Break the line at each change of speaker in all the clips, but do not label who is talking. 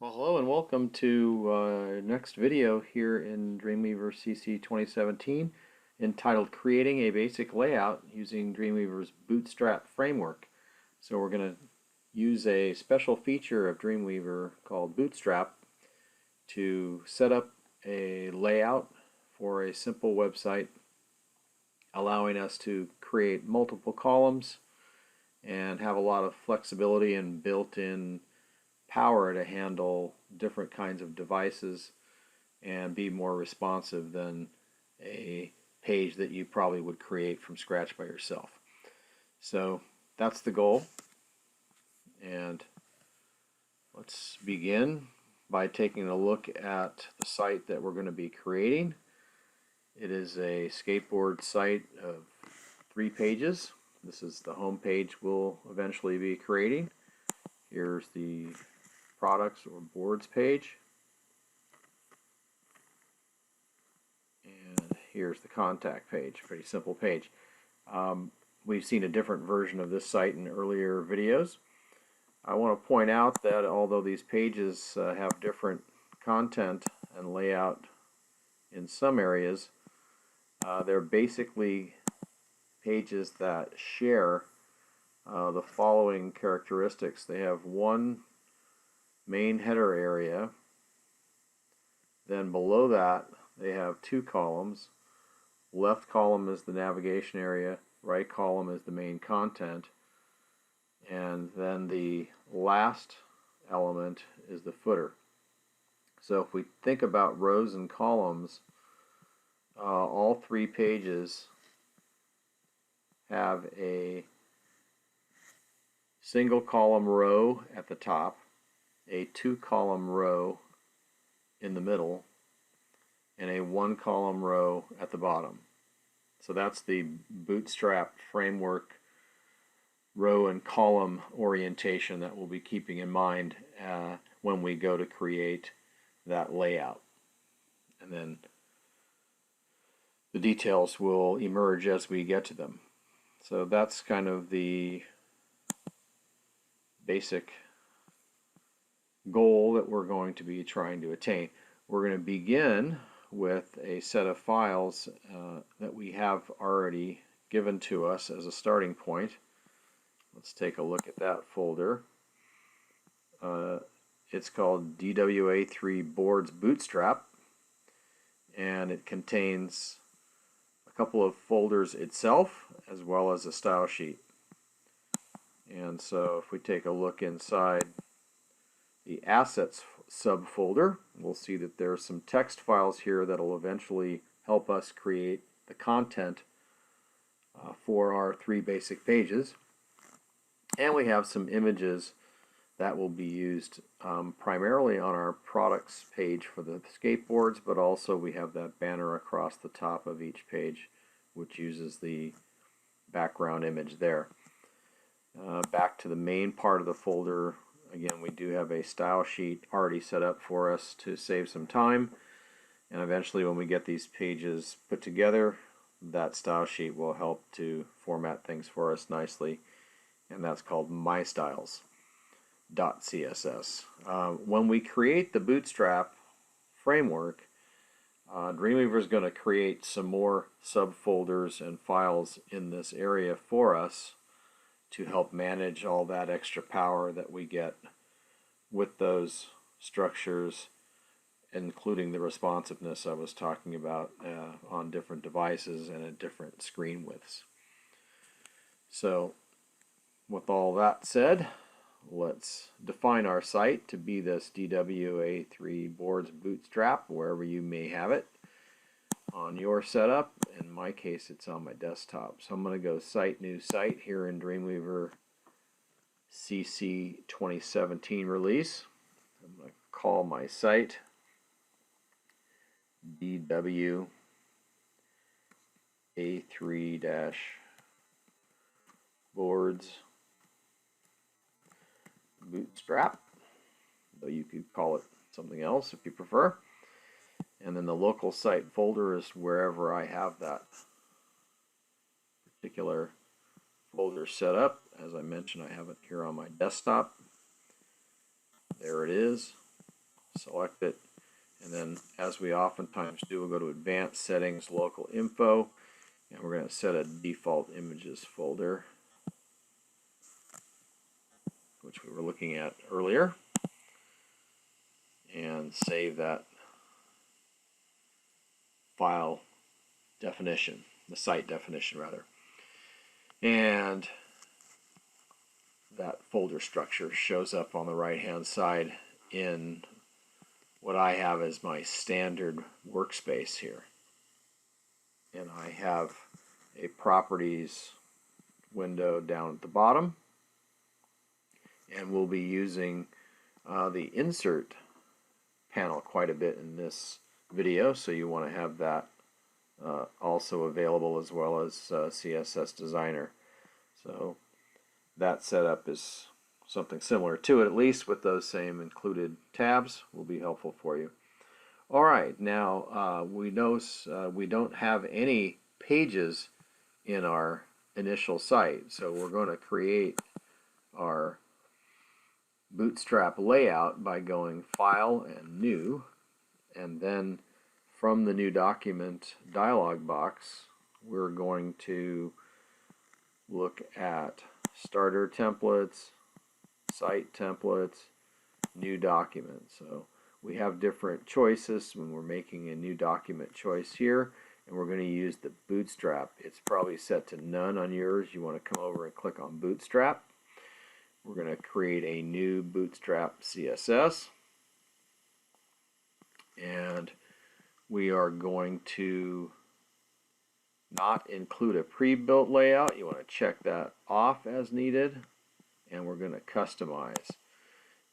Well, hello and welcome to next video here in Dreamweaver CC 2017 entitled Creating a Basic Layout using Dreamweaver's Bootstrap framework. So we're going to use a special feature of Dreamweaver called Bootstrap to set up a layout for a simple website, allowing us to create multiple columns and have a lot of flexibility and built-in power to handle different kinds of devices and be more responsive than a page that you probably would create from scratch by yourself. So that's the goal, and let's begin by taking a look at the site that we're going to be creating. It is a skateboard site of 3 pages. This is the home page we'll eventually be creating. Here's the products or boards page, and here's the contact page. Pretty simple page. We've seen a different version of this site in earlier videos. I want to point out that although these pages have different content and layout in some areas, they're basically pages that share the following characteristics. They have one main header area, then below that they have 2 columns. Left column is the navigation area, right column is the main content, and then the last element is the footer. So if we think about rows and columns, all 3 pages have a single column row at the top, a 2 column row in the middle, and a 1 column row at the bottom. So that's the Bootstrap framework row and column orientation that we'll be keeping in mind when we go to create that layout. And then the details will emerge as we get to them. So that's kind of the basic goal that we're going to be trying to attain. We're going to begin with a set of files that we have already given to us as a starting point. Let's take a look at that folder. It's called DWA3 Boards Bootstrap, and it contains a couple of folders itself as well as a style sheet. And so if we take a look inside the assets subfolder, we'll see that there are some text files here that will eventually help us create the content for our 3 basic pages. And we have some images that will be used primarily on our products page for the skateboards, but also we have that banner across the top of each page which uses the background image there. Back to the main part of the folder. Again, we do have a style sheet already set up for us to save some time, and eventually when we get these pages put together, that style sheet will help to format things for us nicely, and that's called mystyles.css. When we create the Bootstrap framework, Dreamweaver is going to create some more subfolders and files in this area for us to help manage all that extra power that we get with those structures, including the responsiveness I was talking about on different devices and at different screen widths. So with all that said, let's define our site to be this DWA3 Boards Bootstrap, wherever you may have it on your setup. In my case, it's on my desktop. So I'm going to go Site, New Site here in Dreamweaver CC 2017 release. I'm going to call my site DWA3-Boards Bootstrap, though you could call it something else if you prefer. And then the local site folder is wherever I have that particular folder set up. As I mentioned, I have it here on my desktop. There it is. select it, and then as we oftentimes do, we'll go to Advanced Settings, Local Info, and we're going to set a default images folder, which we were looking at earlier, and save that file definition, the site definition rather. And that folder structure shows up on the right hand side in what I have as my standard workspace here. And I have a properties window down at the bottom, and we'll be using the insert panel quite a bit in this video, so you want to have that also available, as well as CSS Designer. So that setup is something similar to it, at least with those same included tabs, will be helpful for you. Alright, now we notice we don't have any pages in our initial site, so we're going to create our Bootstrap layout by going File and New, and then from the New Document dialog box we're going to look at Starter Templates, Site Templates, New Document. So we have different choices when we're making a new document choice here, and we're going to use the Bootstrap. It's probably set to none on yours. You want to come over and click on Bootstrap. We're going to create a new Bootstrap CSS, and we are going to not include a pre-built layout. You want to check that off as needed, and we're going to customize.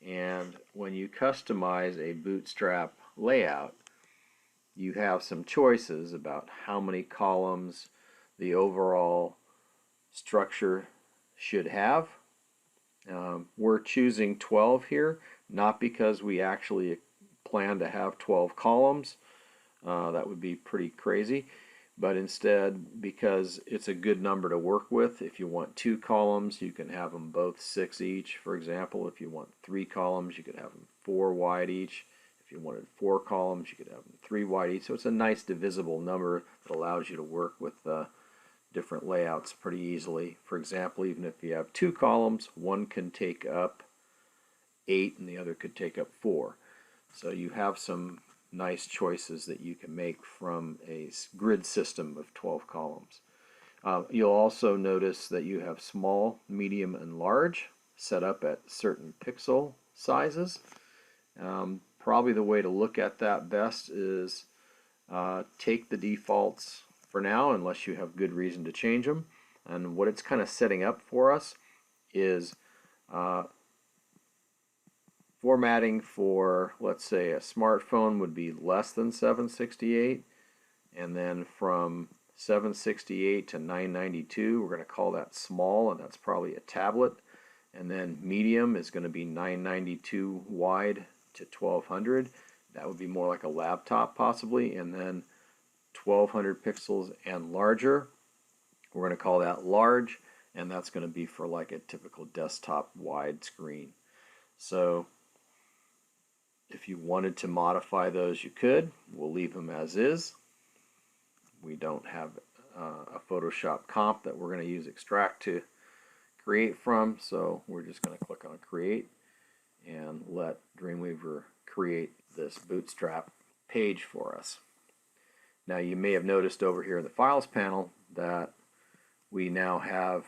And when you customize a Bootstrap layout, you have some choices about how many columns the overall structure should have. We're choosing 12 here, not because we actually plan to have 12 columns. That would be pretty crazy, but instead because it's a good number to work with. If you want 2 columns, you can have them both 6 each, for example. If you want 3 columns, you could have them 4 wide each. If you wanted 4 columns, you could have them 3 wide each. So it's a nice divisible number that allows you to work with different layouts pretty easily. For example, even if you have 2 columns, one can take up 8 and the other could take up 4. So you have some nice choices that you can make from a grid system of 12 columns. You'll also notice that you have small, medium, and large set up at certain pixel sizes. Probably the way to look at that best is take the defaults for now, unless you have good reason to change them. And what it's kind of setting up for us is formatting for, let's say, a smartphone would be less than 768, and then from 768 to 992, we're going to call that small, and that's probably a tablet. And then medium is going to be 992 wide to 1200. That would be more like a laptop possibly. And then 1200 pixels and larger, we're going to call that large, and that's going to be for like a typical desktop wide screen. So if you wanted to modify those, you could. We'll leave them as is. We don't have a Photoshop comp that we're going to use extract to create from, so we're just going to click on create and let Dreamweaver create this Bootstrap page for us. Now you may have noticed over here in the files panel that we now have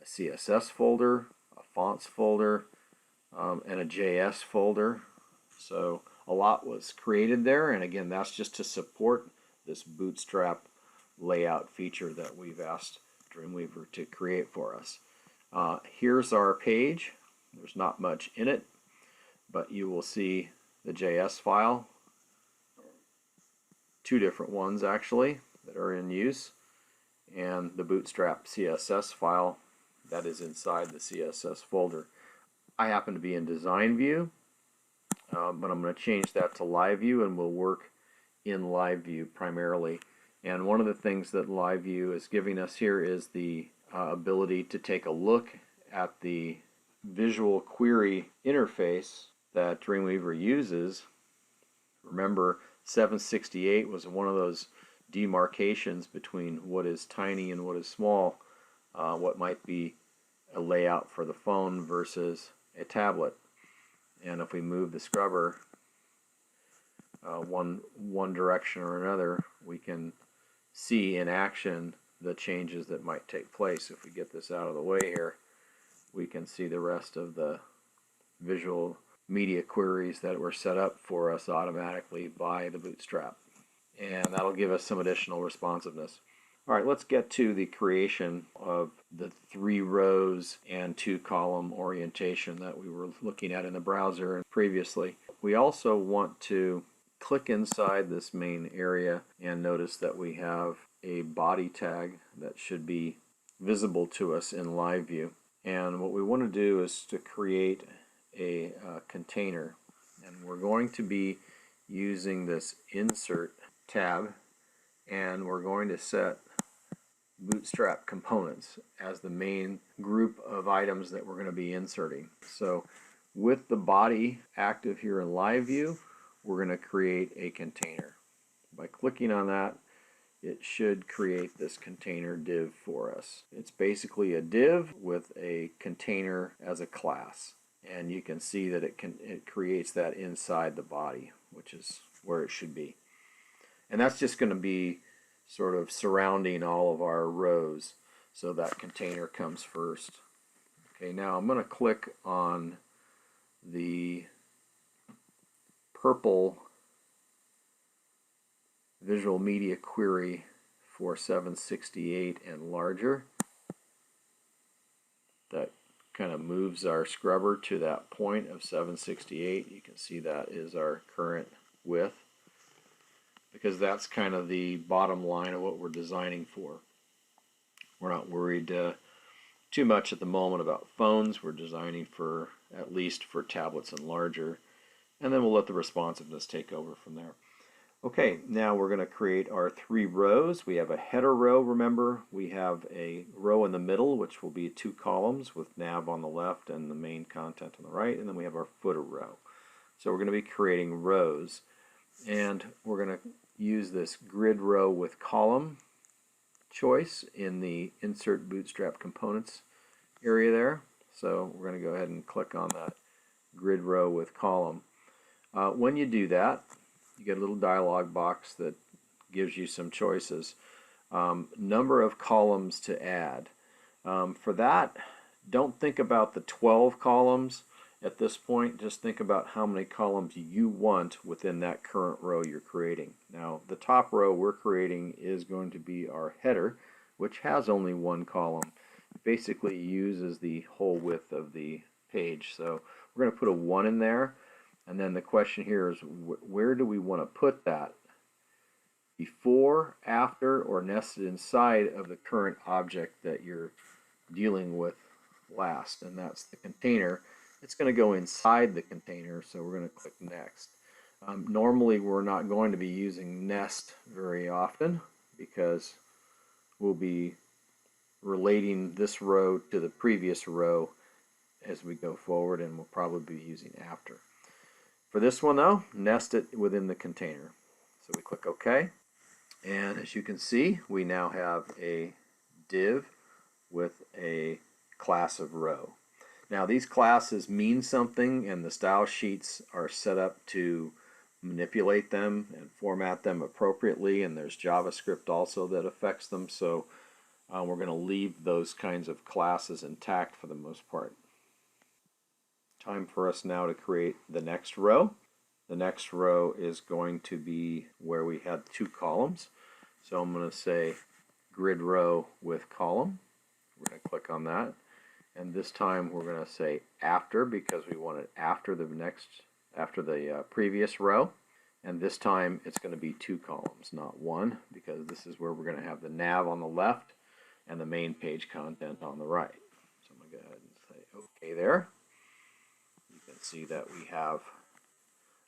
a CSS folder, a fonts folder, and a JS folder. So a lot was created there, and again, that's just to support this Bootstrap layout feature that we've asked Dreamweaver to create for us. Here's our page. There's not much in it, but you will see the JS file, 2 different ones actually that are in use, and the Bootstrap CSS file that is inside the CSS folder. I happen to be in design view, but I'm going to change that to live view, and we'll work in live view primarily. And one of the things that live view is giving us here is the ability to take a look at the visual query interface that Dreamweaver uses. Remember, 768 was one of those demarcations between what is tiny and what is small, what might be a layout for the phone versus a tablet. And if we move the scrubber one direction or another, we can see in action the changes that might take place. If we get this out of the way here, we can see the rest of the visual media queries that were set up for us automatically by the Bootstrap. And that'll give us some additional responsiveness. All right, let's get to the creation of the 3 rows and 2 column orientation that we were looking at in the browser previously. We also want to click inside this main area and notice that we have a body tag that should be visible to us in live view. And what we want to do is to create a container, and we're going to be using this insert tab, and we're going to set Bootstrap components as the main group of items that we're going to be inserting. So with the body active here in live view, we're going to create a container. By clicking on that, it should create this container div for us. It's basically a div with a container as a class, and you can see that it creates that inside the body, which is where it should be. And that's just going to be sort of surrounding all of our rows, so that container comes first. Okay, now I'm going to click on the purple visual media query for 768 and larger. That kind of moves our scrubber to that point of 768. You can see that is our current width, because that's kind of the bottom line of what we're designing for. We're not worried too much at the moment about phones. We're designing for at least for tablets and larger, and then we'll let the responsiveness take over from there. Okay, now we're going to create our 3 rows. We have a header row, remember. We have a row in the middle, which will be 2 columns with nav on the left and the main content on the right, and then we have our footer row. So we're going to be creating rows, and we're going to use this grid row with column choice in the Insert Bootstrap Components area there. So we're going to go ahead and click on that grid row with column. When you do that, you get a little dialog box that gives you some choices. Number of columns to add. For that, don't think about the 12 columns at this point. Just think about how many columns you want within that current row you're creating. Now, the top row we're creating is going to be our header, which has only 1 column. It basically uses the whole width of the page. So we're going to put a 1 in there. And then the question here is, where do we want to put that? Before, after, or nested inside of the current object that you're dealing with last, and that's the container. It's going to go inside the container, so we're going to click Next. Normally we're not going to be using nest very often, because we'll be relating this row to the previous row as we go forward, and we'll probably be using after. For this one though, nest it within the container. So we click OK, and as you can see, we now have a div with a class of row. Now these classes mean something, and the style sheets are set up to manipulate them and format them appropriately, and there's JavaScript also that affects them, so we're going to leave those kinds of classes intact for the most part. Time for us now to create the next row. The next row is going to be where we had 2 columns. So I'm going to say grid row with column. We're going to click on that. And this time we're going to say after, because we want it after the previous row. And this time it's going to be 2 columns, not 1, because this is where we're going to have the nav on the left and the main page content on the right. So I'm going to go ahead and say OK there. See that we have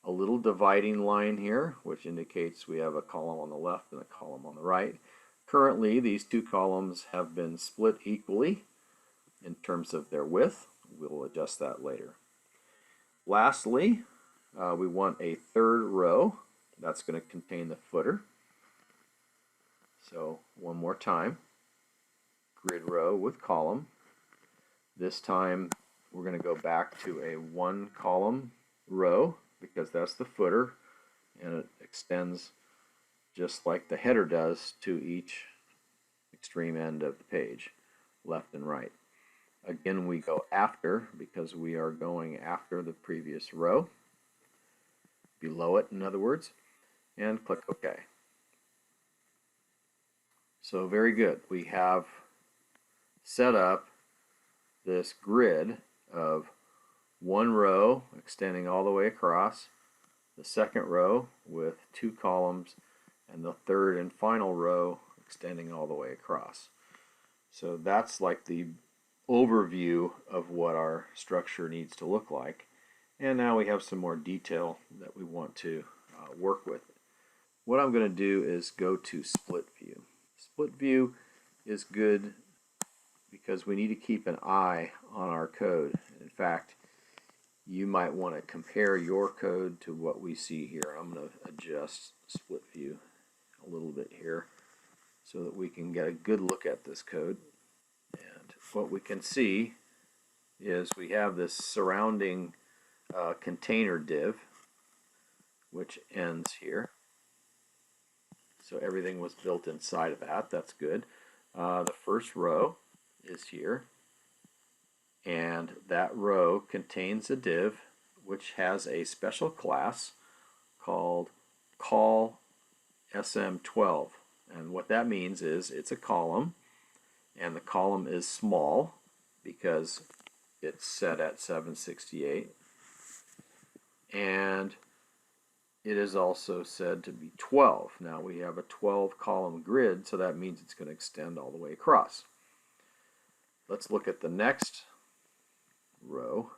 a little dividing line here, which indicates we have a column on the left and a column on the right. Currently, these 2 columns have been split equally in terms of their width. We'll adjust that later. Lastly, we want a third row. That's going to contain the footer. So one more time, grid row with column. This time we're going to go back to a one column row because that's the footer, and it extends just like the header does to each extreme end of the page, left and right. Again, we go after because we are going after the previous row, below it in other words, and click OK. So very good. We have set up this grid of one row extending all the way across, the second row with two columns, and the third and final row extending all the way across. So that's like the overview of what our structure needs to look like. And now we have some more detail that we want to work with. What I'm going to do is go to split view. Split view is good because we need to keep an eye on our code. In fact, you might want to compare your code to what we see here. I'm going to adjust split view a little bit here so that we can get a good look at this code. And what we can see is we have this surrounding container div, which ends here. So everything was built inside of that. That's good. The first row is here, and that row contains a div which has a special class called call SM12. And what that means is it's a column, and the column is small because it's set at 768, and it is also said to be 12. Now we have a 12 column grid, so that means it's going to extend all the way across. Let's look at the next row,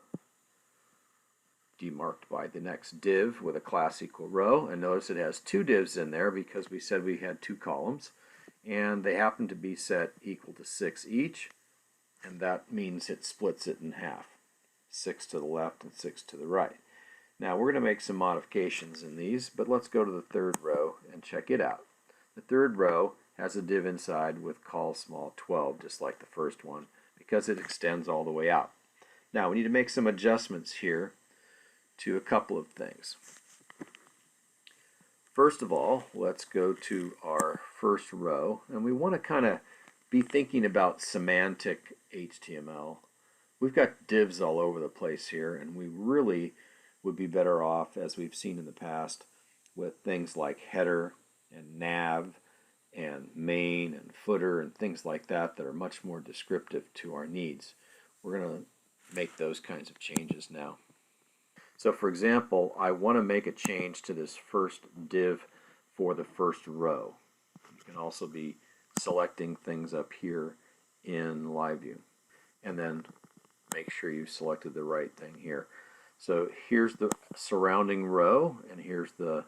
demarked by the next div with a class equal row, and notice it has two divs in there because we said we had two columns, and they happen to be set equal to 6 each, and that means it splits it in half, 6 to the left and 6 to the right. Now we're going to make some modifications in these, but let's go to the third row and check it out. The third row has a div inside with call small 12, just like the first one, because it extends all the way out. Now we need to make some adjustments here to a couple of things. First of all, let's go to our first row, and we want to kind of be thinking about semantic HTML. We've got divs all over the place here, and we really would be better off, as we've seen in the past, with things like header and nav and main and footer and things like that that are much more descriptive to our needs. We're going to make those kinds of changes now. So for example, I want to make a change to this first div for the first row. You can also be selecting things up here in live view, and then make sure you selected the right thing here. So here's the surrounding row, and here's the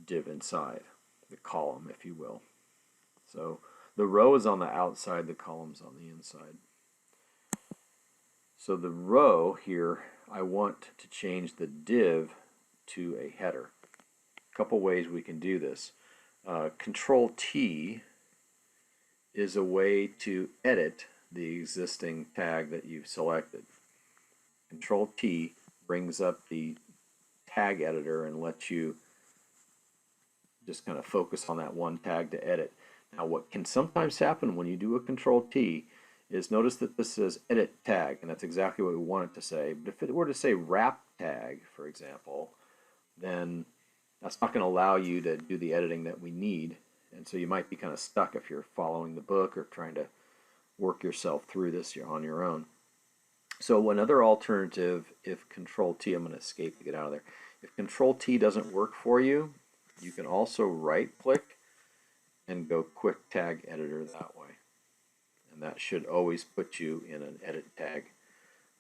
div inside, the column, if you will. So the row is on the outside, the column's on the inside. So the row here, I want to change the div to a header. A couple ways we can do this. Control T is a way to edit the existing tag that you've selected. Control T brings up the tag editor and lets you just kind of focus on that one tag to edit. Now what can sometimes happen when you do a Control T is notice that this says edit tag, and that's exactly what we want it to say. But if it were to say wrap tag, for example, then that's not going to allow you to do the editing that we need, and so you might be kind of stuck if you're following the book or trying to work yourself through this on your own. So another alternative, if Control T, I'm going to escape to get out of there. If Control T doesn't work for you, you can also right click and go quick tag editor that way. And that should always put you in an edit tag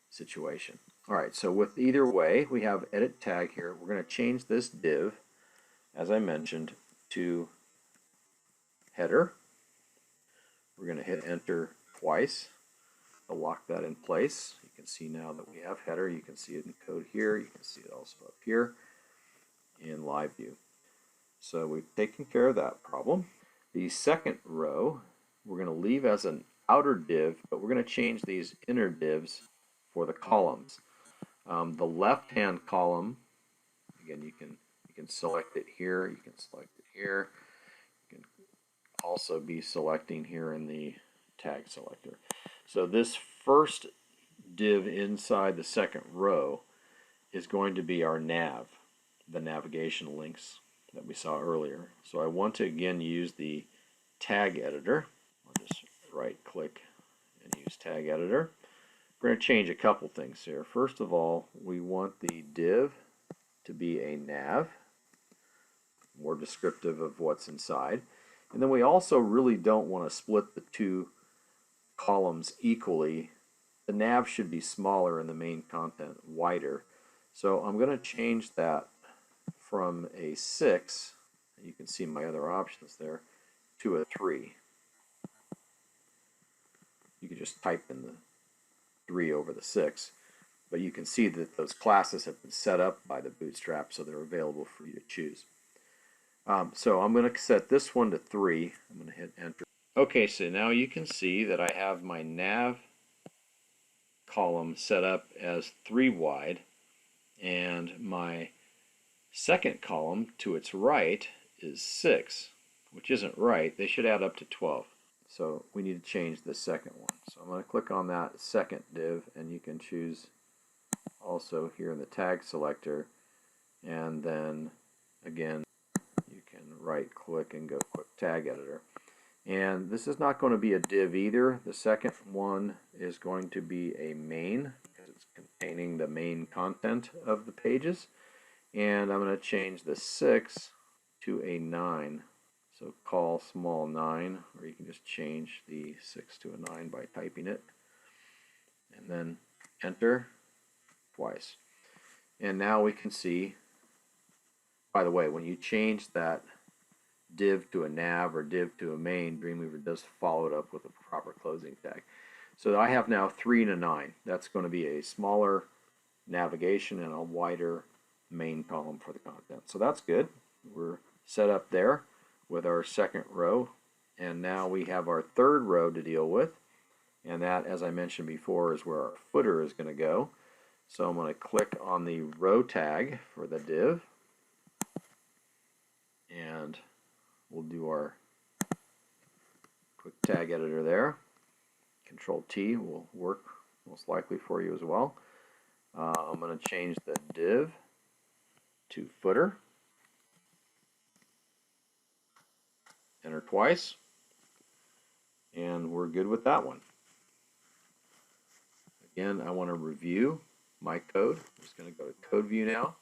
situation. Alright, so with either way, we have edit tag here. We're going to change this div, as I mentioned, to header. We're going to hit enter twice. to lock that in place. You can see now that we have header. You can see it in code here. You can see it also up here in live view. So we've taken care of that problem. The second row we're going to leave as an outer div, but we're going to change these inner divs for the columns. The left-hand column, again, you can select it here. You can select it here. You can also be selecting here in the tag selector. So this first div inside the second row is going to be our nav, the navigation links that we saw earlier. So I want to again use the tag editor. I'll just right click and use tag editor. We're going to change a couple things here. First of all, we want the div to be a nav, more descriptive of what's inside. And then we also really don't want to split the two columns equally. The nav should be smaller and the main content wider. So I'm going to change that from a 6, you can see my other options there, to a 3. You can just type in the 3 over the 6, but you can see that those classes have been set up by the Bootstrap, so they're available for you to choose. So I'm going to set this one to 3. I'm going to hit enter. Okay, so now you can see that I have my nav column set up as 3 wide, and my second column to its right is 6, which isn't right. They should add up to 12. So we need to change the second one. So I'm going to click on that second div, and you can choose also here in the tag selector, and then again you can right click and go quick tag editor. And this is not going to be a div either. The second one is going to be a main, because it's containing the main content of the pages. And I'm going to change the 6 to a 9. So call small 9, or you can just change the 6 to a 9 by typing it. And then enter twice. And now we can see, by the way, when you change that div to a nav or div to a main, Dreamweaver does follow it up with a proper closing tag. So I have now 3 and a 9. That's going to be a smaller navigation and a wider main column for the content. So that's good. We're set up there with our second row, and now we have our third row to deal with, and that, as I mentioned before, is where our footer is going to go. So I'm going to click on the row tag for the div, and we'll do our quick tag editor there. Control T will work most likely for you as well. I'm going to change the div to footer. Enter twice, and we're good with that one. Again, I want to review my code. I'm just going to go to code view now,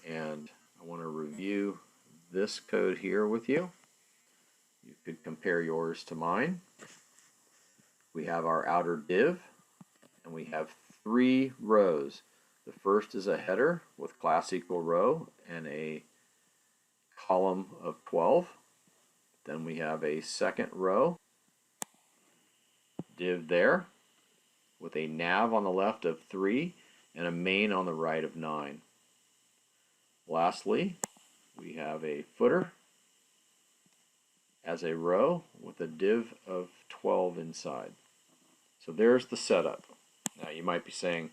and I want to review this code here with you. You could compare yours to mine. We have our outer div, and we have 3 rows. The first is a header with class equal row and a column of 12. Then we have a second row div there with a nav on the left of 3 and a main on the right of 9. Lastly, we have a footer as a row with a div of 12 inside. So there's the setup. Now you might be saying,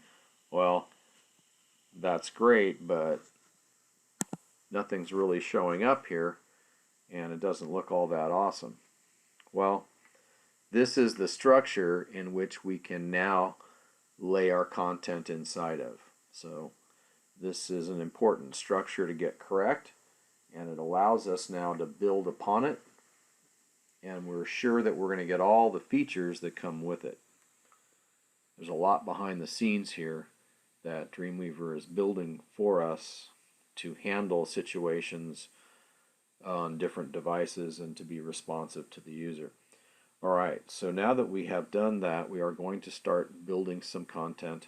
well, that's great, but nothing's really showing up here and it doesn't look all that awesome. Well, this is the structure in which we can now lay our content inside of. So this is an important structure to get correct, and it allows us now to build upon it, and we're sure that we're going to get all the features that come with it. There's a lot behind the scenes here that Dreamweaver is building for us to handle situations on different devices and to be responsive to the user. Alright, so now that we have done that, we are going to start building some content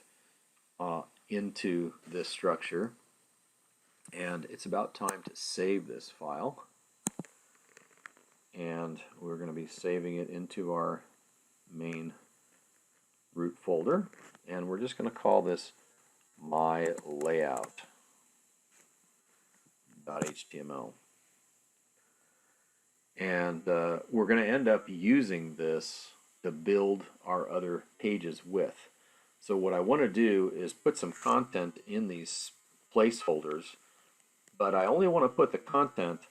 into this structure, and it's about time to save this file, and we're going to be saving it into our main root folder, and we're just going to call this my layout.html. And we're going to end up using this to build our other pages with. So what I want to do is put some content in these placeholders, but I only want to put the content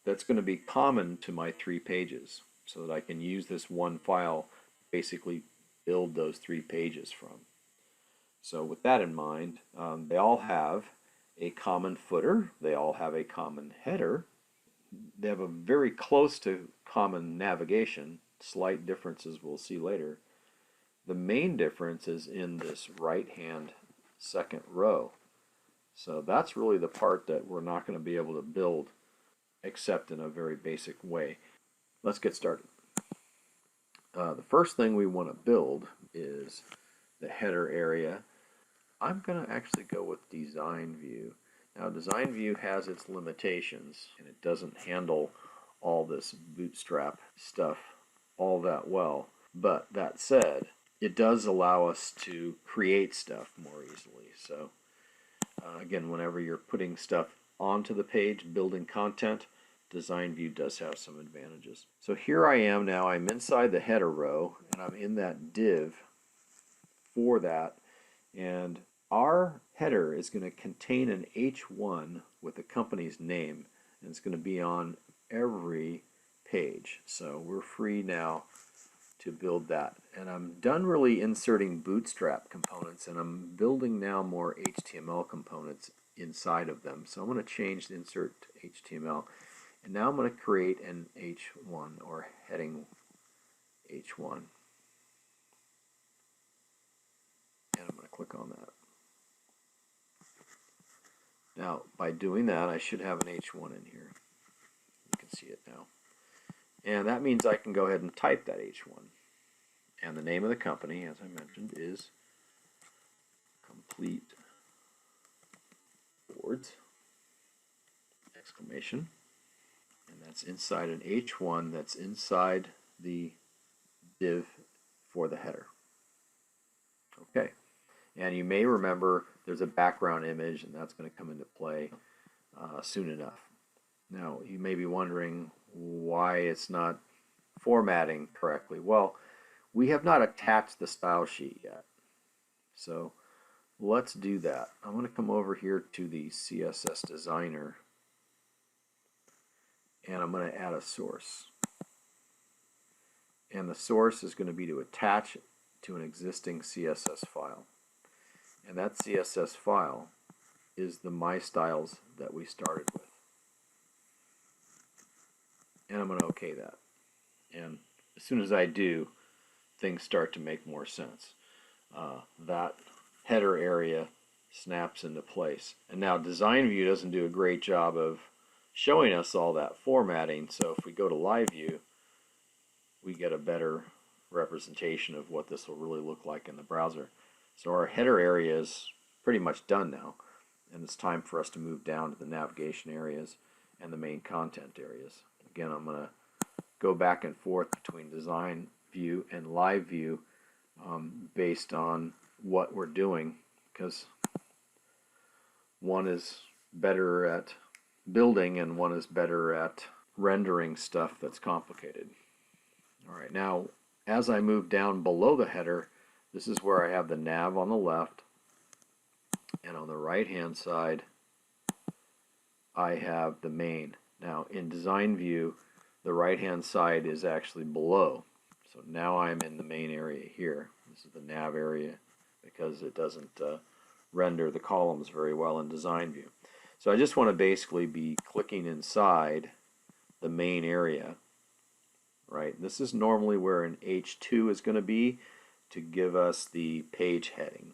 that's going to be common to my 3 pages so that I can use this one file to basically build those 3 pages from. So with that in mind, they all have a common footer, they all have a common header, they have a very close to common navigation, slight differences we'll see later. The main difference is in this right-hand second row. So that's really the part that we're not going to be able to build except in a very basic way. Let's get started. The first thing we want to build is the header area. I'm going to actually go with design view. Now design view has its limitations and it doesn't handle all this Bootstrap stuff all that well. But that said, it does allow us to create stuff more easily. So again, whenever you're putting stuff onto the page, building content, design view does have some advantages. So here I am now, I'm inside the header row and I'm in that div for that, and our header is going to contain an H1 with the company's name, and it's going to be on every page. So we're free now to build that. And I'm done really inserting Bootstrap components, and I'm building now more HTML components inside of them. So I'm going to change the insert to HTML. And now I'm going to create an H1 or heading H1. And I'm going to click on that. Now, by doing that, I should have an H1 in here. You can see it now. And that means I can go ahead and type that H1. And the name of the company, as I mentioned, is Complete Boards! Exclamation. And that's inside an H1 that's inside the div for the header. Okay. And you may remember there's a background image, and that's going to come into play soon enough. Now, you may be wondering why it's not formatting correctly. Well, we have not attached the style sheet yet. So let's do that. I'm going to come over here to the CSS Designer, and I'm going to add a source. And the source is going to be to attach it to an existing CSS file. And that CSS file is the My Styles that we started with. And I'm going to OK that. And as soon as I do, things start to make more sense. That header area snaps into place. And now Design View doesn't do a great job of showing us all that formatting, so if we go to Live View, we get a better representation of what this will really look like in the browser. So our header area is pretty much done now, and it's time for us to move down to the navigation areas and the main content areas. Again, I'm going to go back and forth between Design View and Live View based on what we're doing, because one is better at building and one is better at rendering stuff that's complicated. Alright, now as I move down below the header, this is where I have the nav on the left, and on the right hand side I have the main. Now in Design View, the right hand side is actually below. So now I'm in the main area here. This is the nav area because it doesn't render the columns very well in Design View. So I just want to basically be clicking inside the main area. Right? This is normally where an H2 is going to be to give us the page heading.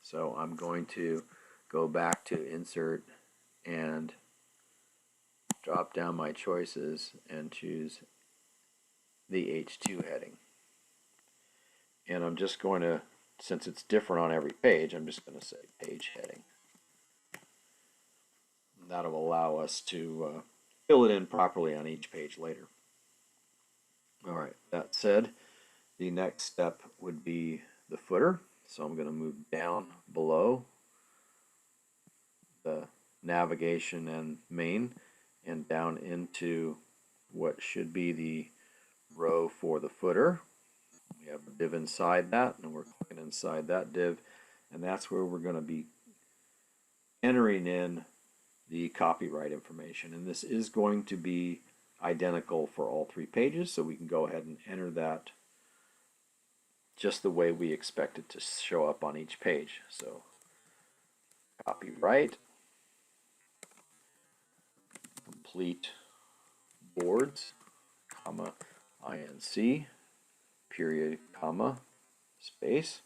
So I'm going to go back to Insert and drop down my choices and choose the H2 heading. And I'm just going to, since it's different on every page, I'm just going to say page heading. And that'll allow us to fill it in properly on each page later. Alright, that said, the next step would be the footer. So I'm going to move down below the navigation and main and down into what should be the row for the footer. We have a div inside that, and we're clicking inside that div, and that's where we're going to be entering in the copyright information. And this is going to be identical for all 3 pages, so we can go ahead and enter that just the way we expect it to show up on each page. So copyright, complete boards, comma, INC, period, comma, space,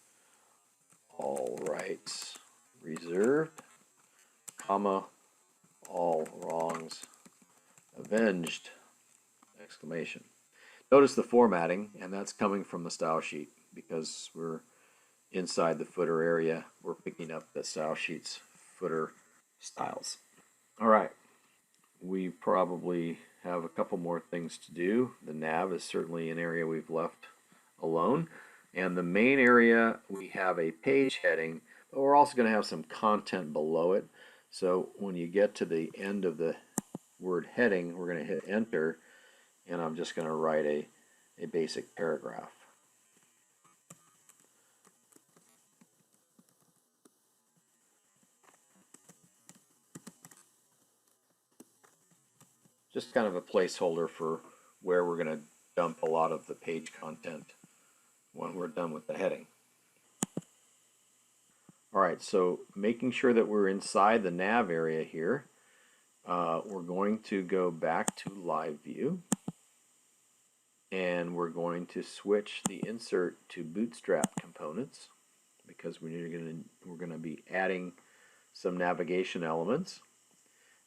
all rights reserved, comma, all wrongs avenged, exclamation. Notice the formatting, and that's coming from the style sheet because we're inside the footer area. We're picking up the style sheet's footer styles. All right, we probably have a couple more things to do. The nav is certainly an area we've left alone. And the main area, we have a page heading, but we're also going to have some content below it. So when you get to the end of the word heading, we're going to hit enter, and I'm just going to write a basic paragraph. Just kind of a placeholder for where we're going to dump a lot of the page content when we're done with the heading. Alright, so making sure that we're inside the nav area here, we're going to go back to live view, and we're going to switch the insert to Bootstrap components because we're going to be adding some navigation elements.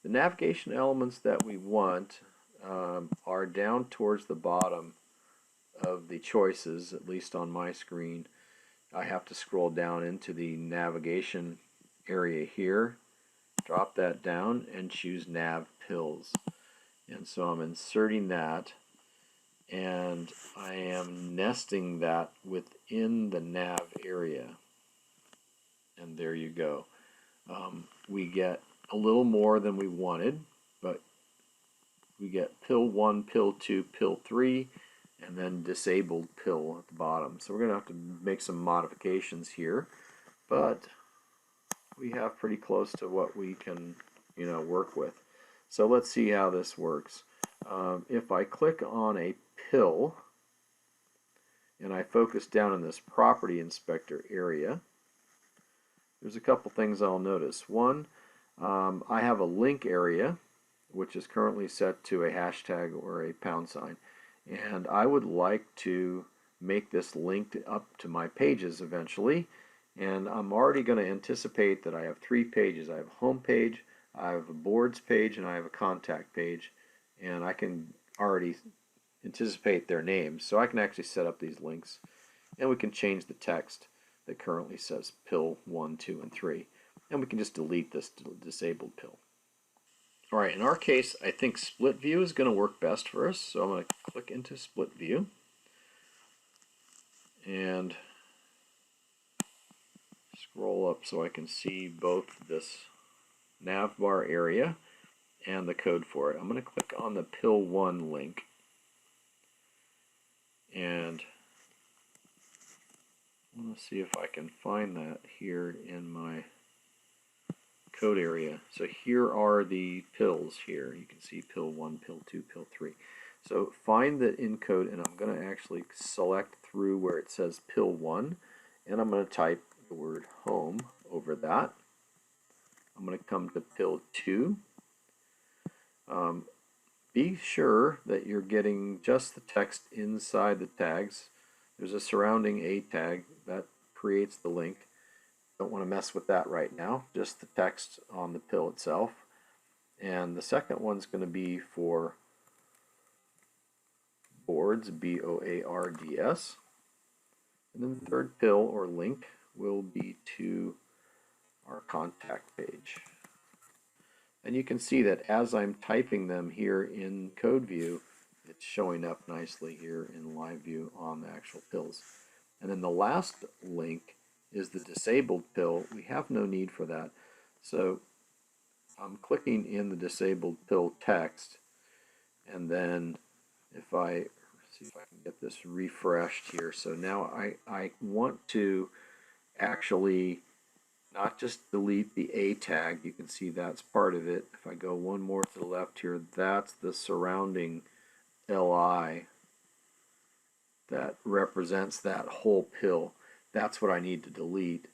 The navigation elements that we want are down towards the bottom of the choices, at least on my screen. I have to scroll down into the navigation area here, drop that down, and choose nav pills. And so I'm inserting that, and I am nesting that within the nav area. And there you go. We get a little more than we wanted, but we get pill 1, pill 2, pill 3, and then disabled pill at the bottom. So we're going to have to make some modifications here, but we have pretty close to what we can, work with. So let's see how this works. If I click on a pill and I focus down in this property inspector area, there's a couple things I'll notice. One, I have a link area which is currently set to a hashtag or a £, and I would like to make this linked up to my pages eventually, and I'm already going to anticipate that I have 3 pages. I have a home page, I have a boards page, and I have a contact page, and I can already anticipate their names, so I can actually set up these links, and we can change the text that currently says pill 1, 2, and 3, and we can just delete this disabled pill. Alright, in our case, I think split view is going to work best for us, so I'm going to click into split view and scroll up so I can see both this nav bar area and the code for it. I'm going to click on the pill 1 link, and I want to see if I can find that here in my code area. So here are the pills here. You can see pill 1, pill 2, pill 3. So find the encode, and I'm going to actually select through where it says pill 1, and I'm going to type the word home over that. I'm going to come to pill 2. Be sure that you're getting just the text inside the tags. There's a surrounding A tag that creates the link. Don't want to mess with that right now, just the text on the pill itself. And the second one's going to be for boards, B-O-A-R-D-S. And then the third pill or link will be to our contact page. And you can see that as I'm typing them here in code view, it's showing up nicely here in live view on the actual pills. And then the last link is the disabled pill. We have no need for that. So I'm clicking in the disabled pill text, and then if I see if I can get this refreshed here. So now I want to actually not just delete the A tag. You can see that's part of it. If I go one more to the left here, that's the surrounding LI that represents that whole pill. That's what I need to delete.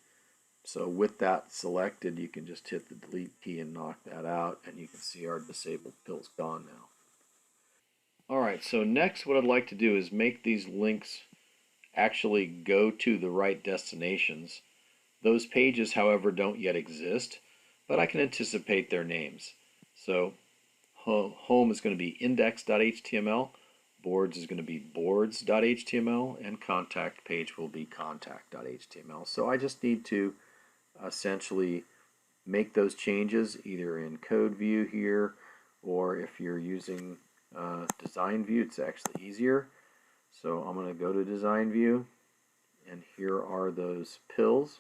So with that selected, you can just hit the delete key and knock that out, and you can see our disabled pill's gone now. Alright, so next what I'd like to do is make these links actually go to the right destinations. Those pages, however, don't yet exist, but I can anticipate their names. So home is going to be index.html, boards is going to be boards.html, and contact page will be contact.html. So I just need to essentially make those changes either in code view here, or if you're using design view, it's actually easier. So I'm going to go to design view, and here are those pills.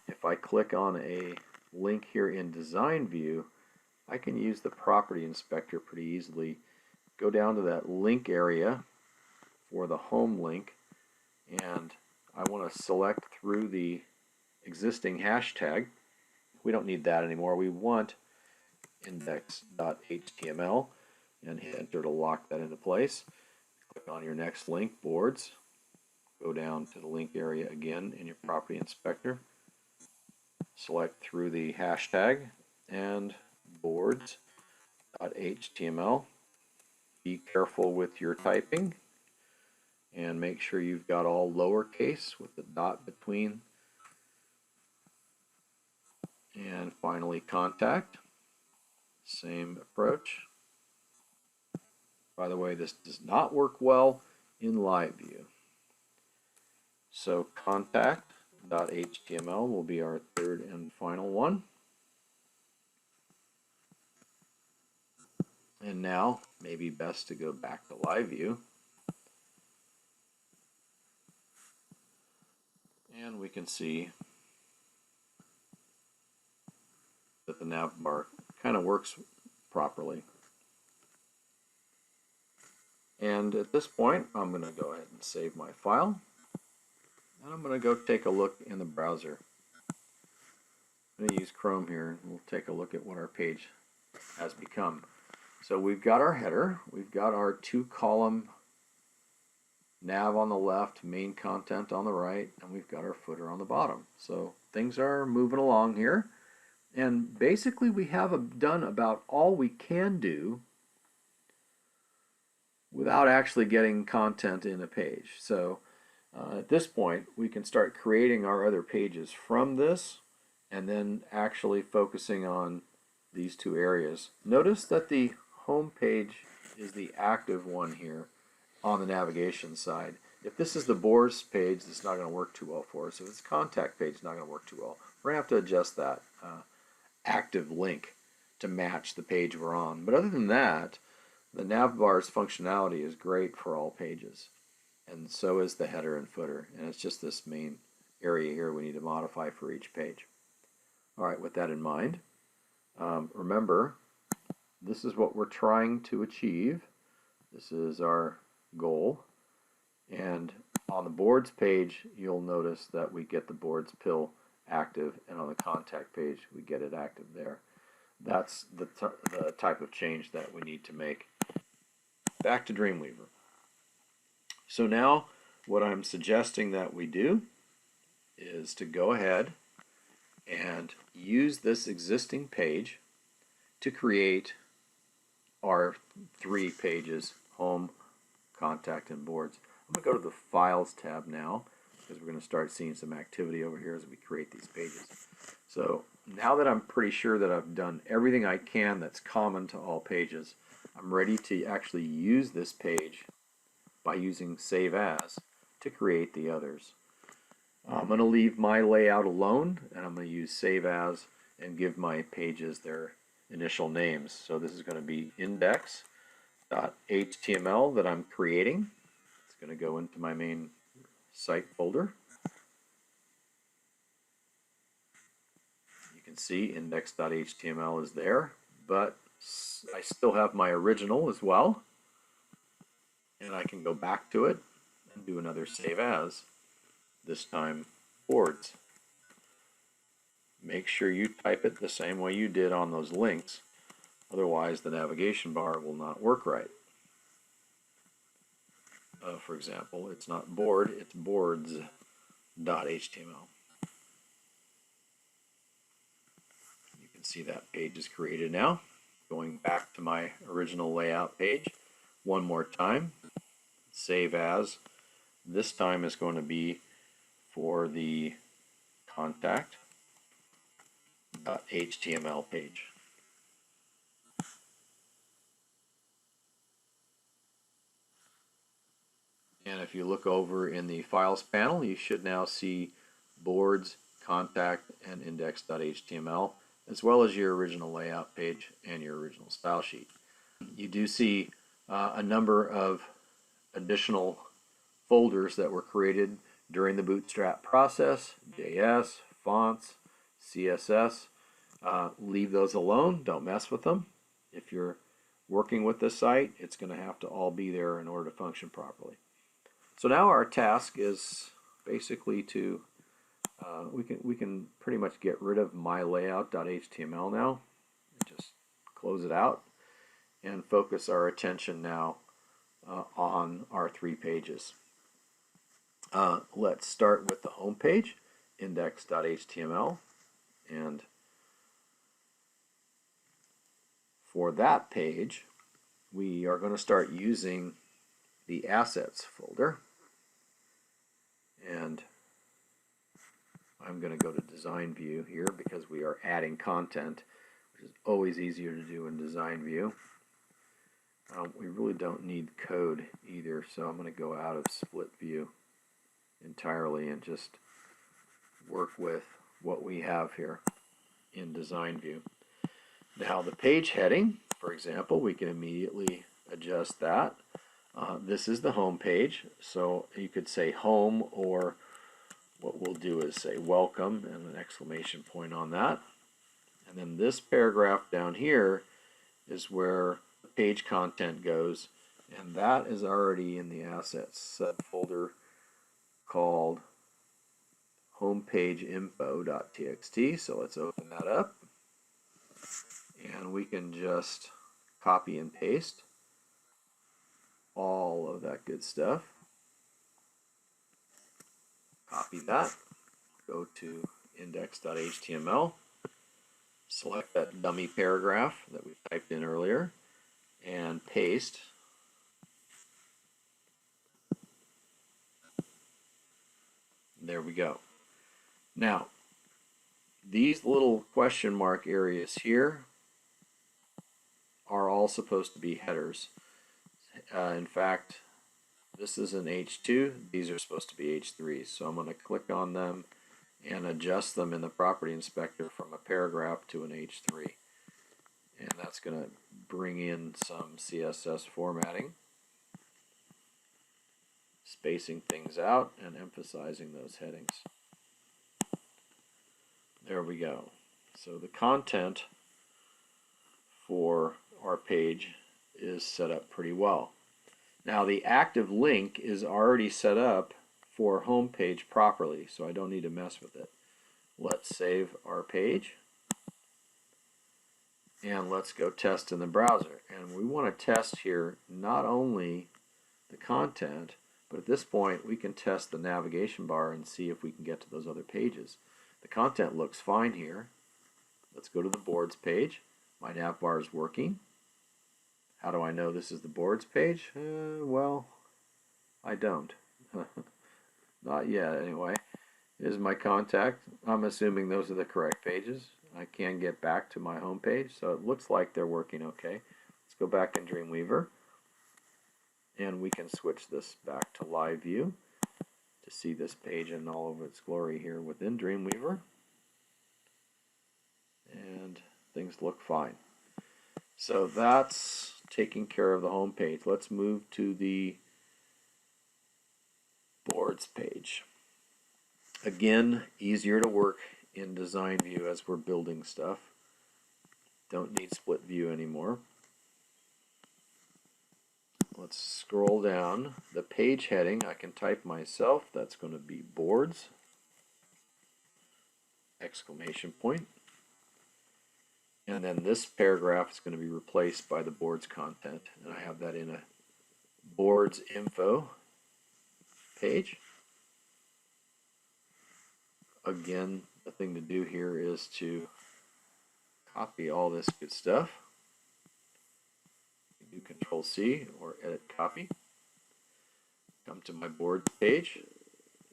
If I click on a link here in design view, I can use the property inspector pretty easily. Go down to that link area for the home link, and I want to select through the existing hashtag. We don't need that anymore. We want index.html, and hit enter to lock that into place. Click on your next link, boards. Go down to the link area again in your property inspector. Select through the hashtag and boards.html. Be careful with your typing and make sure you've got all lowercase with the dot between. And finally, contact. Same approach. By the way, this does not work well in live view. So contact.html will be our third and final one. And now, maybe best to go back to live view. And we can see that the nav bar kind of works properly. And at this point, I'm going to go ahead and save my file. And I'm going to go take a look in the browser. I'm going to use Chrome here, and we'll take a look at what our page has become. So we've got our header, we've got our two-column nav on the left, main content on the right, and we've got our footer on the bottom. So things are moving along here. And basically we have done about all we can do without actually getting content in a page. So at this point we can start creating our other pages from this, and then actually focusing on these two areas. Notice that the home page is the active one here on the navigation side. If this is the boards page, it's not going to work too well for us. If it's contact page, it's not going to work too well. We're going to have to adjust that active link to match the page we're on. But other than that, the navbar's functionality is great for all pages, and so is the header and footer, and it's just this main area here we need to modify for each page. Alright, with that in mind, remember, this is what we're trying to achieve. This is our goal, and on the boards page you'll notice that we get the boards pill active, and on the contact page we get it active there. That's the type of change that we need to make. Back to Dreamweaver. So now what I'm suggesting that we do is to go ahead and use this existing page to create our three pages: home, contact, and boards. I'm going to go to the Files tab now, because we're going to start seeing some activity over here as we create these pages. So now that I'm pretty sure that I've done everything I can that's common to all pages, I'm ready to actually use this page by using Save As to create the others. I'm going to leave my layout alone, and I'm going to use Save As and give my pages their initial names. So this is going to be index.html that I'm creating. It's going to go into my main site folder. You can see index.html is there, but I still have my original as well, and I can go back to it and do another save as, this time boards. Make sure you type it the same way you did on those links, otherwise the navigation bar will not work right. For example, it's not board, it's boards.html. You can see that page is created now. Going back to my original layout page one more time, save as. This time is going to be for the contact.html page. And if you look over in the files panel, you should now see boards, contact, and index.html, as well as your original layout page and your original style sheet. You do see a number of additional folders that were created during the Bootstrap process: JS, fonts, CSS. Leave those alone. Don't mess with them. If you're working with this site, it's going to have to all be there in order to function properly. So now our task is basically to we can pretty much get rid of mylayout.html now. Just close it out and focus our attention now on our 3 pages. Let's start with the home page, index.html, and for that page we are going to start using the assets folder, and I'm going to go to design view here because we are adding content, which is always easier to do in design view. We really don't need code either, so I'm going to go out of split view entirely and just work with what we have here in design view. Now the page heading, for example, we can immediately adjust that. This is the home page, so you could say home, or what we'll do is say welcome and an exclamation point on that. And then this paragraph down here is where the page content goes, and that is already in the assets subfolder called homepageinfo.txt. So let's open that up, and we can just copy and paste all of that good stuff. Copy that, go to index.html, select that dummy paragraph that we typed in earlier, and paste. There we go. Now, these little question mark areas here are all supposed to be headers. In fact, this is an H2, these are supposed to be H3s, so I'm going to click on them and adjust them in the property inspector from a paragraph to an H3. And that's going to bring in some CSS formatting, spacing things out and emphasizing those headings. There we go. So the content for our page is set up pretty well. Now the active link is already set up for home page properly, so I don't need to mess with it. Let's save our page and let's go test in the browser. And we want to test here not only the content, but at this point we can test the navigation bar and see if we can get to those other pages. The content looks fine here. Let's go to the boards page. My nav bar is working. How do I know this is the boards page? Well, I don't. Not yet, anyway. Here's my contact. I'm assuming those are the correct pages. I can get back to my home page, so it looks like they're working okay. Let's go back in Dreamweaver, and we can switch this back to live view to see this page in all of its glory here within Dreamweaver. And things look fine. So that's taking care of the home page. Let's move to the boards boards page. Again, easier to work in design view as we're building stuff. Don't need split view anymore. Let's scroll down. The page heading, I can type myself. That's going to be boards, exclamation point. And then this paragraph is going to be replaced by the boards content. And I have that in a boards info page. Again, the thing to do here is to copy all this good stuff. Do Control C or edit copy. Come to my board page,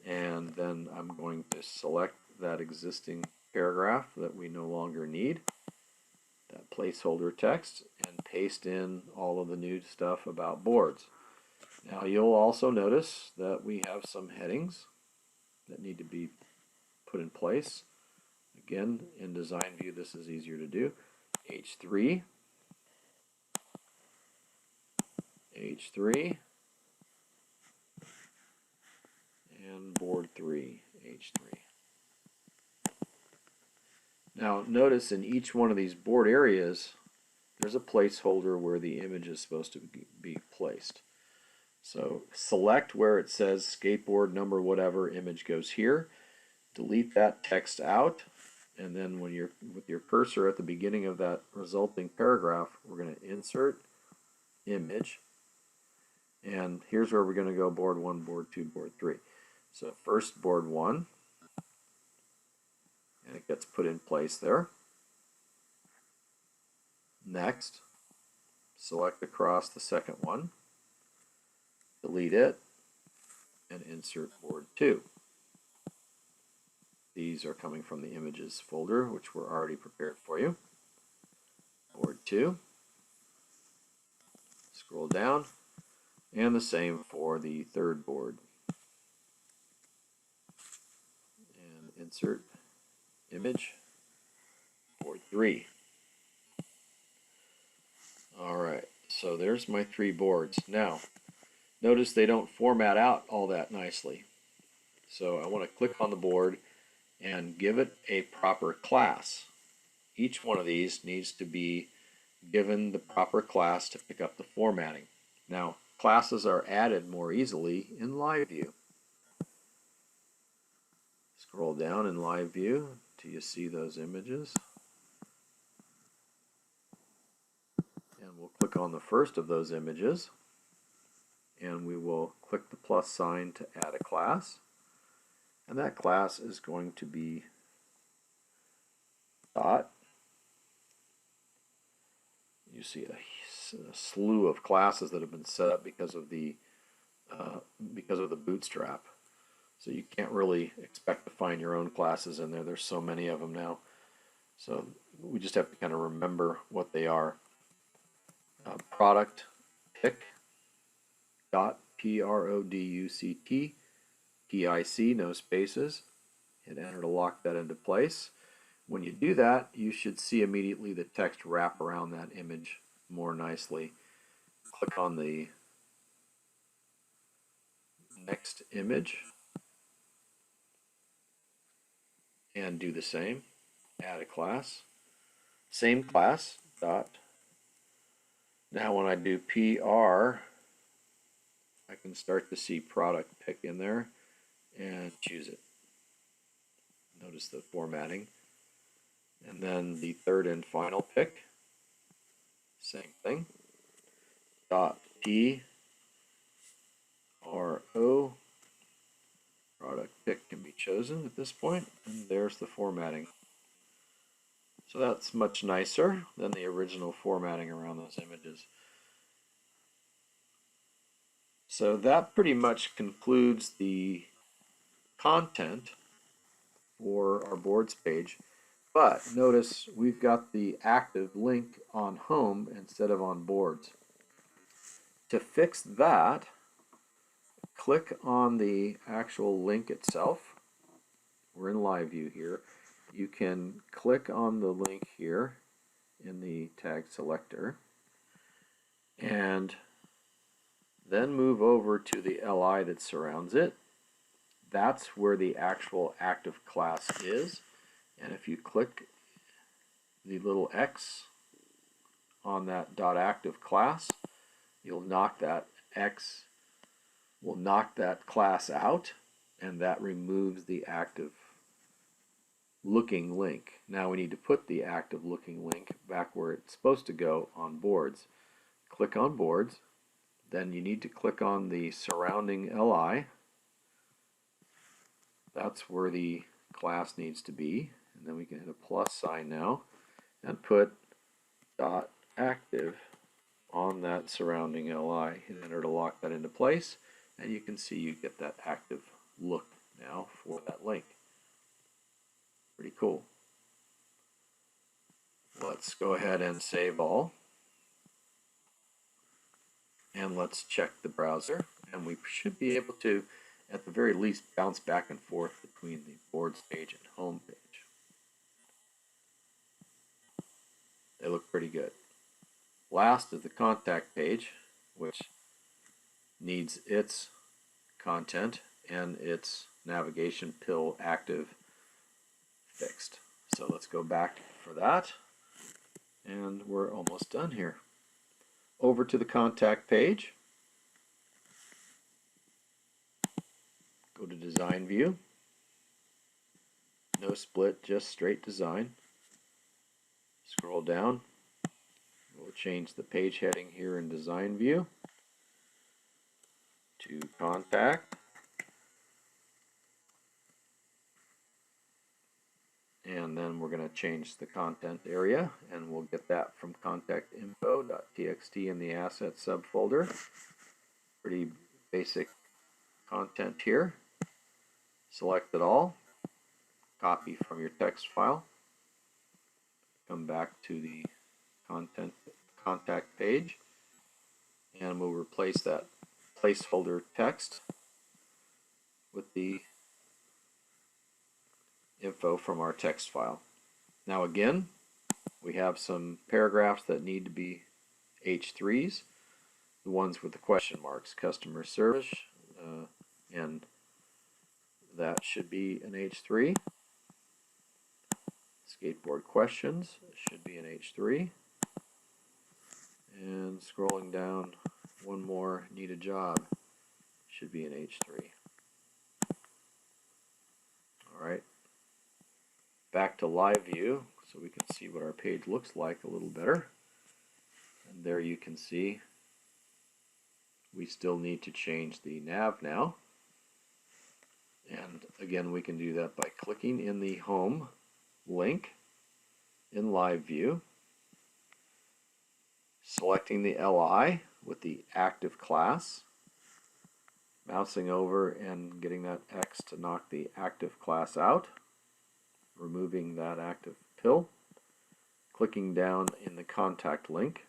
and then I'm going to select that existing paragraph that we no longer need, that placeholder text, and paste in all of the new stuff about boards. Now you'll also notice that we have some headings that need to be put in place. Again, in design view this is easier to do. H3, H3, and board 3, H3. Now notice in each one of these board areas there's a placeholder where the image is supposed to be placed. So select where it says skateboard number whatever image goes here, delete that text out, and then when you're with your cursor at the beginning of that resulting paragraph, we're going to insert image, and here's where we're going to go board 1, board 2, board 3. So first board 1, and it gets put in place there. Next, select across the second one, delete it, and insert board 2. These are coming from the images folder, which were already prepared for you. Board 2. Scroll down, and the same for the third board. And insert image, board 3. Alright, so there's my 3 boards. Now, notice they don't format out all that nicely. So I want to click on the board and give it a proper class. Each one of these needs to be given the proper class to pick up the formatting. Now, classes are added more easily in live view. Scroll down in live view till you see those images. And we'll click on the first of those images, and we will click the plus sign to add a class. And that class is going to be dot. You see a slew of classes that have been set up because of the Bootstrap. So you can't really expect to find your own classes in there. There's so many of them now. So we just have to kind of remember what they are. Product pick dot product pic, no spaces. Hit enter to lock that into place. When you do that, you should see immediately the text wrap around that image more nicely. Click on the next image and do the same. Add a class. Same class, dot. Now when I do PR, I can start to see product pick in there and choose it. Notice the formatting. And then the third and final pick, same thing. Dot PRO, product pick can be chosen at this point, and there's the formatting. So that's much nicer than the original formatting around those images. So that pretty much concludes the content for our boards page. But notice we've got the active link on home instead of on boards. To fix that, click on the actual link itself. We're in live view here. You can click on the link here in the tag selector and then move over to the LI that surrounds it that's where the actual active class is. And if you click the little X on that .active class, you'll knock that X will knock that class out, and that removes the active looking link. Now we need to put the active looking link back where it's supposed to go on boards. Click on boards, then you need to click on the surrounding LI. That's where the class needs to be, and then we can hit a plus sign now and put .active on that surrounding LI. Hit enter to lock that into place, and you can see you get that active look now for that link. Pretty cool. Let's go ahead and save all, and let's check the browser, and we should be able to at the very least bounce back and forth between the boards page and home page. They look pretty good. Last is the contact page, which needs its content and its navigation pill active fixed. So let's go back for that, and we're almost done here. Over to the contact page. Go to design view. No split, just straight design. Scroll down. We'll change the page heading here in design view to contact. And then we're going to change the content area, and we'll get that from contactinfo.txt in the assets subfolder. Pretty basic content here. Select it all, copy from your text file, come back to the contact page, and we'll replace that placeholder text with the info from our text file. Now again, we have some paragraphs that need to be H3s, the ones with the question marks, customer service, and that should be an H3. Skateboard questions should be an H3. And scrolling down, one more, need a job, should be an H3. Alright, back to live view so we can see what our page looks like a little better. And there you can see we still need to change the nav now. And again, we can do that by clicking in the home link in live view, selecting the LI with the active class, mousing over and getting that X to knock the active class out, removing that active pill, clicking down in the contact link,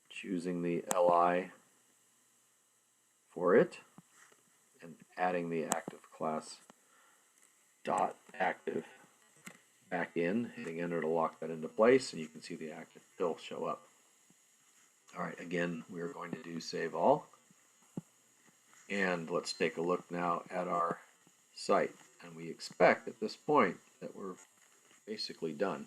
choosing the LI for it, and adding the active class dot active back in, hitting enter to lock that into place, and you can see the active pill show up. Alright, again, we're going to do save all, and let's take a look now at our site, and we expect at this point that we're basically done.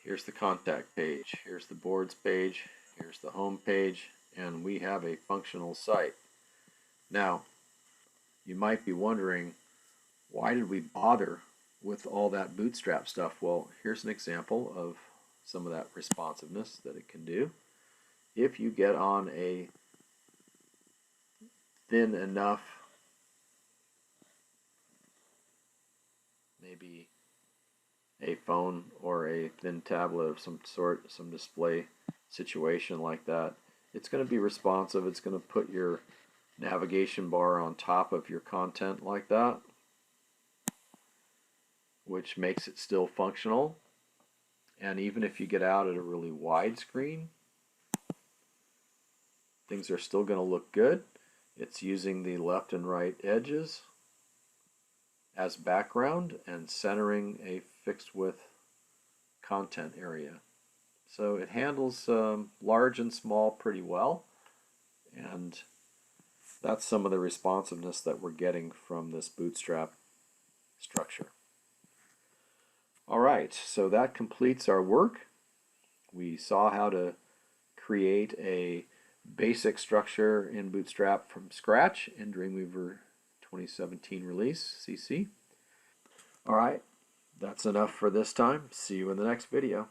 Here's the contact page, here's the boards page, here's the home page, and we have a functional site. Now, you might be wondering, why did we bother with all that Bootstrap stuff? Well, here's an example of some of that responsiveness that it can do. If you get on a thin enough, maybe a phone or a thin tablet of some sort, some display situation like that, it's going to be responsive. It's going to put your navigation bar on top of your content like that, which makes it still functional. And even if you get out at a really wide screen, things are still going to look good. It's using the left and right edges as background and centering a fixed width content area. So it handles large and small pretty well, and that's some of the responsiveness that we're getting from this Bootstrap structure. All right, so that completes our work. We saw how to create a basic structure in Bootstrap from scratch in Dreamweaver 2017 release CC. All right, that's enough for this time. See you in the next video.